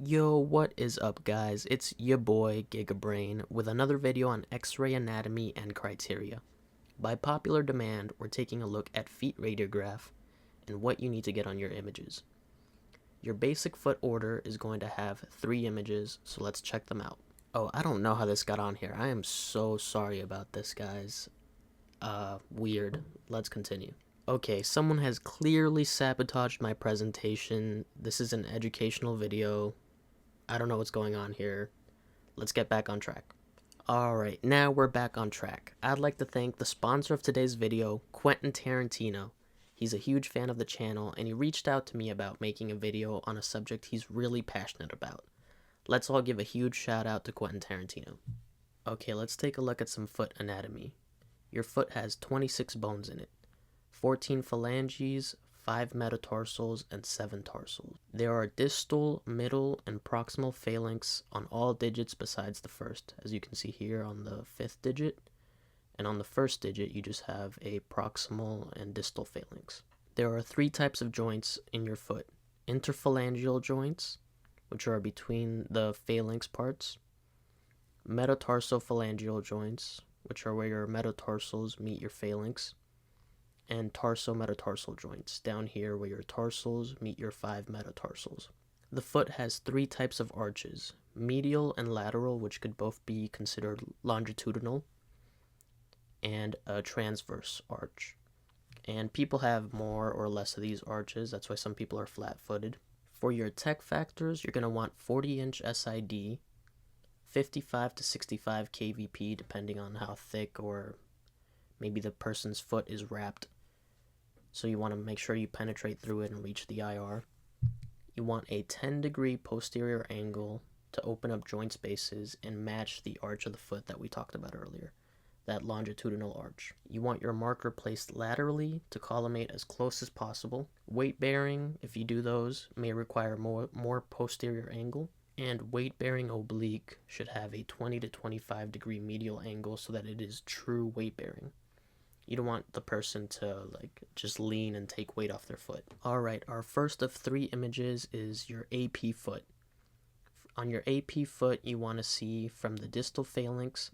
Yo, what is up guys? It's your boy Gigabrain with another video on X-ray anatomy and criteria. By popular demand, we're taking a look at feet radiograph and what you need to get on your images. Your basic foot order is going to have 3 images, so let's check them out. Oh, I don't know how this got on here. I am so sorry about this, guys. Weird. Let's continue. Okay, someone has clearly sabotaged my presentation. This is an educational video. I don't know what's going on here. Let's get back on track. Alright, now we're back on track. I'd like to thank the sponsor of today's video, Quentin Tarantino. He's a huge fan of the channel, and he reached out to me about making a video on a subject he's really passionate about. Let's all give a huge shout out to Quentin Tarantino. Okay, let's take a look at some foot anatomy. Your foot has 26 bones in it, 14 phalanges, 5 metatarsals, and 7 tarsals. There are distal, middle, and proximal phalanx on all digits besides the first, as you can see here on the 5th digit, and on the first digit you just have a proximal and distal phalanx. There are 3 types of joints in your foot: interphalangeal joints, which are between the phalanx parts, metatarsophalangeal joints, which are where your metatarsals meet your phalanx, and tarsometatarsal joints, down here where your tarsals meet your 5 metatarsals. The foot has 3 types of arches: medial and lateral, which could both be considered longitudinal, and a transverse arch. And people have more or less of these arches, that's why some people are flat-footed. For your tech factors, you're going to want 40-inch SID, 55 to 65 kVp, depending on how thick or maybe the person's foot is wrapped. So you want to make sure you penetrate through it and reach the IR. You want a 10-degree posterior angle to open up joint spaces and match the arch of the foot that we talked about earlier, that longitudinal arch. You want your marker placed laterally to collimate as close as possible. Weight bearing, if you do those, may require more posterior angle. And weight bearing oblique should have a 20 to 25 degree medial angle so that it is true weight bearing. You don't want the person to just lean and take weight off their foot. Alright, our first of 3 images is your AP foot. On your AP foot, you want to see from the distal phalanx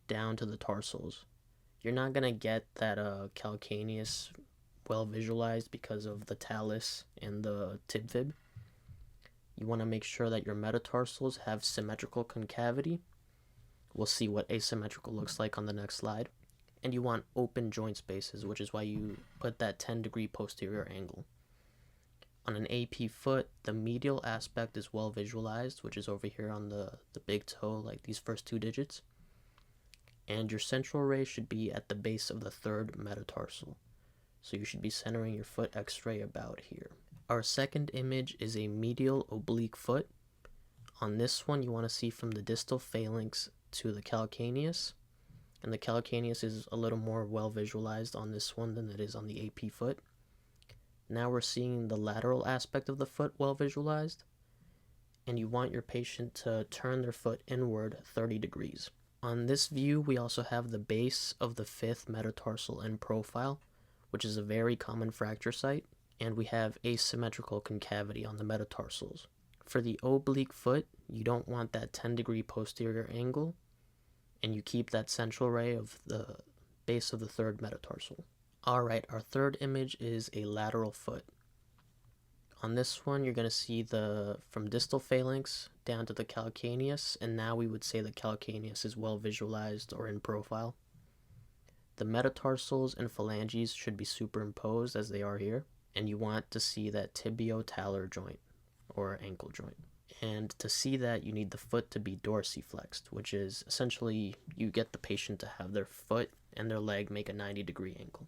down to the tarsals. You're not going to get that calcaneus well visualized because of the talus and the tib fib. You want to make sure that your metatarsals have symmetrical concavity. We'll see what asymmetrical looks like on the next slide. And you want open joint spaces, which is why you put that 10-degree posterior angle. On an AP foot, the medial aspect is well visualized, which is over here on the big toe, like these first 2 digits. And your central ray should be at the base of the 3rd metatarsal. So you should be centering your foot x-ray about here. Our second image is a medial oblique foot. On this one, you want to see from the distal phalanx to the calcaneus. And the calcaneus is a little more well visualized on this one than it is on the AP foot. Now we're seeing the lateral aspect of the foot well visualized. And you want your patient to turn their foot inward 30 degrees. On this view, we also have the base of the 5th metatarsal in profile, which is a very common fracture site. And we have asymmetrical concavity on the metatarsals. For the oblique foot, you don't want that 10-degree posterior angle, and you keep that central ray of the base of the 3rd metatarsal. Alright, our third image is a lateral foot. On this one, you're going to see from distal phalanx down to the calcaneus, and now we would say the calcaneus is well visualized or in profile. The metatarsals and phalanges should be superimposed as they are here, and you want to see that tibio-talar joint or ankle joint. And to see that, you need the foot to be dorsiflexed, which is essentially you get the patient to have their foot and their leg make a 90-degree angle.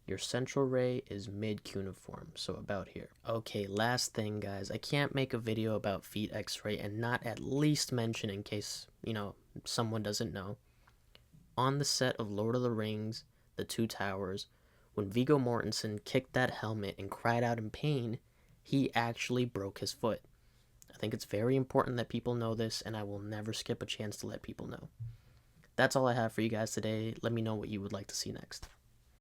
Your central ray is mid-cuneiform, so about here. Okay, last thing, guys. I can't make a video about feet x-ray and not at least mention, in case, someone doesn't know. On the set of Lord of the Rings, The Two Towers, when Viggo Mortensen kicked that helmet and cried out in pain, he actually broke his foot. I think it's very important that people know this, and I will never skip a chance to let people know. That's all I have for you guys today. Let me know what you would like to see next.